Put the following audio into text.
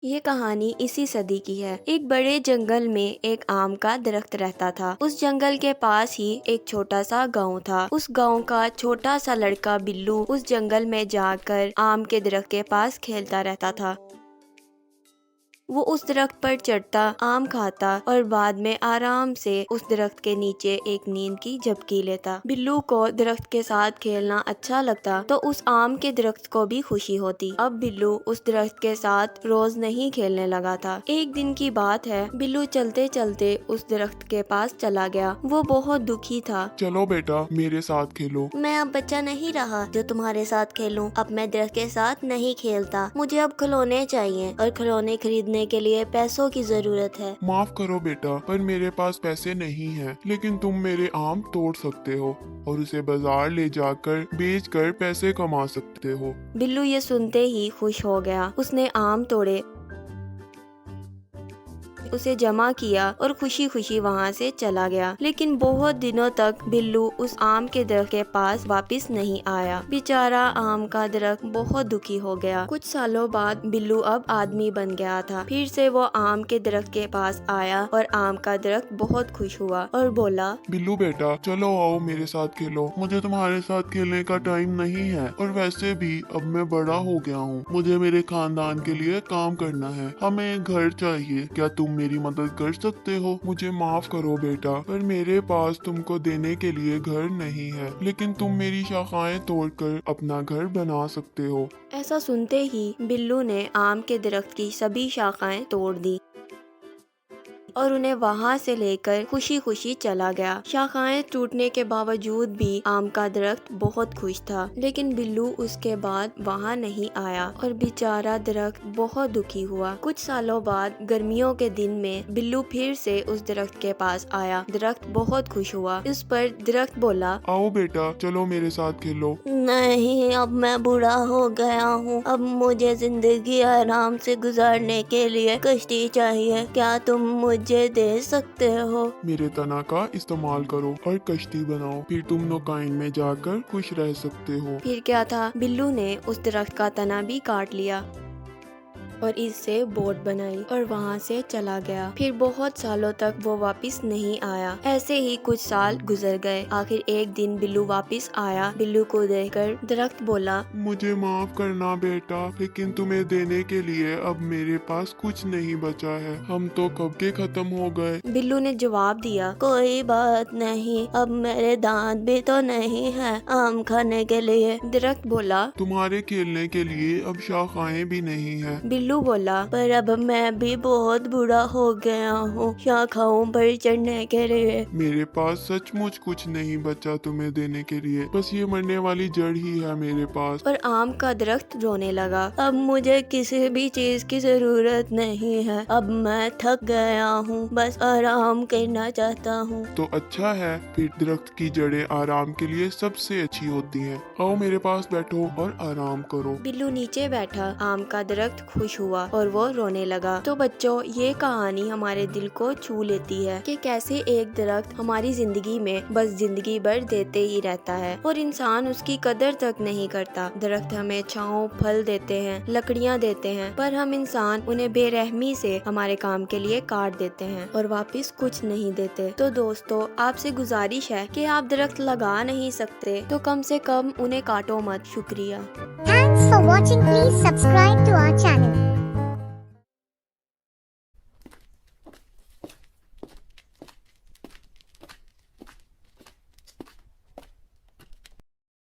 یہ کہانی اسی صدی کی ہے۔ ایک بڑے جنگل میں ایک آم کا درخت رہتا تھا۔ اس جنگل کے پاس ہی ایک چھوٹا سا گاؤں تھا۔ اس گاؤں کا چھوٹا سا لڑکا بلو اس جنگل میں جا کر آم کے درخت کے پاس کھیلتا رہتا تھا۔ وہ اس درخت پر چڑھتا، آم کھاتا اور بعد میں آرام سے اس درخت کے نیچے ایک نیند کی جھپکی لیتا۔ بلو کو درخت کے ساتھ کھیلنا اچھا لگتا تو اس آم کے درخت کو بھی خوشی ہوتی۔ اب بلو اس درخت کے ساتھ روز نہیں کھیلنے لگا تھا۔ ایک دن کی بات ہے، بلو چلتے چلتے اس درخت کے پاس چلا گیا۔ وہ بہت دکھی تھا۔ چلو بیٹا میرے ساتھ کھیلو۔ میں اب بچہ نہیں رہا جو تمہارے ساتھ کھیلوں۔ اب میں درخت کے ساتھ نہیں کھیلتا۔ مجھے اب کھلونے چاہیے اور کھلونے خریدنے کے لیے پیسوں کی ضرورت ہے۔ معاف کرو بیٹا، پر میرے پاس پیسے نہیں ہیں، لیکن تم میرے آم توڑ سکتے ہو اور اسے بازار لے جا کر بیچ کر پیسے کما سکتے ہو۔ بلو یہ سنتے ہی خوش ہو گیا۔ اس نے آم توڑے، اسے جمع کیا اور خوشی خوشی وہاں سے چلا گیا۔ لیکن بہت دنوں تک بلو اس آم کے درخت کے پاس واپس نہیں آیا۔ بیچارہ آم کا درخت بہت دکھی ہو گیا۔ کچھ سالوں بعد بلو اب آدمی بن گیا تھا۔ پھر سے وہ آم کے درخت کے پاس آیا اور آم کا درخت بہت خوش ہوا اور بولا، بلو بیٹا چلو آؤ میرے ساتھ کھیلو۔ مجھے تمہارے ساتھ کھیلنے کا ٹائم نہیں ہے، اور ویسے بھی اب میں بڑا ہو گیا ہوں۔ مجھے میرے خاندان کے لیے کام کرنا ہے۔ ہمیں ایک گھر چاہیے۔ کیا تم میری مدد کر سکتے ہو؟ مجھے معاف کرو بیٹا، پر میرے پاس تم کو دینے کے لیے گھر نہیں ہے، لیکن تم میری شاخائیں توڑ کر اپنا گھر بنا سکتے ہو۔ ایسا سنتے ہی بلو نے آم کے درخت کی سبھی شاخائیں توڑ دی اور انہیں وہاں سے لے کر خوشی خوشی چلا گیا۔ شاخائیں ٹوٹنے کے باوجود بھی آم کا درخت بہت خوش تھا، لیکن بلو اس کے بعد وہاں نہیں آیا اور بیچارہ درخت بہت دکھی ہوا۔ کچھ سالوں بعد گرمیوں کے دن میں بلو پھر سے اس درخت کے پاس آیا۔ درخت بہت خوش ہوا۔ اس پر درخت بولا، آؤ بیٹا چلو میرے ساتھ کھیلو۔ نہیں، اب میں بوڑھا ہو گیا ہوں۔ اب مجھے زندگی آرام سے گزارنے کے لیے کشتی چاہیے۔ کیا تم مجھے دے سکتے ہو؟ میرے تنا کا استعمال کرو اور کشتی بناؤ، پھر تم نوکائن میں جا کر خوش رہ سکتے ہو۔ پھر کیا تھا، بلو نے اس درخت کا تنا بھی کاٹ لیا اور اس سے بوٹ بنائی اور وہاں سے چلا گیا۔ پھر بہت سالوں تک وہ واپس نہیں آیا۔ ایسے ہی کچھ سال گزر گئے۔ آخر ایک دن بلو واپس آیا۔ بلو کو دیکھ کر درخت بولا، مجھے معاف کرنا بیٹا، لیکن تمہیں دینے کے لیے اب میرے پاس کچھ نہیں بچا ہے۔ ہم تو کب کے ختم ہو گئے۔ بلو نے جواب دیا، کوئی بات نہیں، اب میرے دانت بھی تو نہیں ہے آم کھانے کے لیے۔ درخت بولا، تمہارے کھیلنے کے لیے اب شاخائیں بھی نہیں ہیں۔ بلو بولا، پر اب میں بھی بہت بوڑھا ہو گیا ہوں شاخوں پر چڑھنے کے لیے۔ میرے پاس سچ مچ کچھ نہیں بچا تمہیں دینے کے لیے، بس یہ مرنے والی جڑ ہی ہے میرے پاس۔ اور آم کا درخت رونے لگا، اب مجھے کسی بھی چیز کی ضرورت نہیں ہے۔ اب میں تھک گیا ہوں، بس آرام کرنا چاہتا ہوں۔ تو اچھا ہے، پھر درخت کی جڑیں آرام کے لیے سب سے اچھی ہوتی ہیں۔ آؤ میرے پاس بیٹھو اور آرام کرو۔ بلو نیچے بیٹھا، آم کا درخت خوش ہوا اور وہ رونے لگا۔ تو بچوں، یہ کہانی ہمارے دل کو چھو لیتی ہے کہ کیسے ایک درخت ہماری زندگی میں بس زندگی بھر دیتے ہی رہتا ہے اور انسان اس کی قدر تک نہیں کرتا۔ درخت ہمیں چھاؤں، پھل دیتے ہیں، لکڑیاں دیتے ہیں، پر ہم انسان انہیں بے رحمی سے ہمارے کام کے لیے کاٹ دیتے ہیں اور واپس کچھ نہیں دیتے۔ تو دوستو، آپ سے گزارش ہے کہ آپ درخت لگا نہیں سکتے تو کم سے کم انہیں کاٹو مت۔ شکریہ۔ Thanks for watching. Please subscribe to our channel.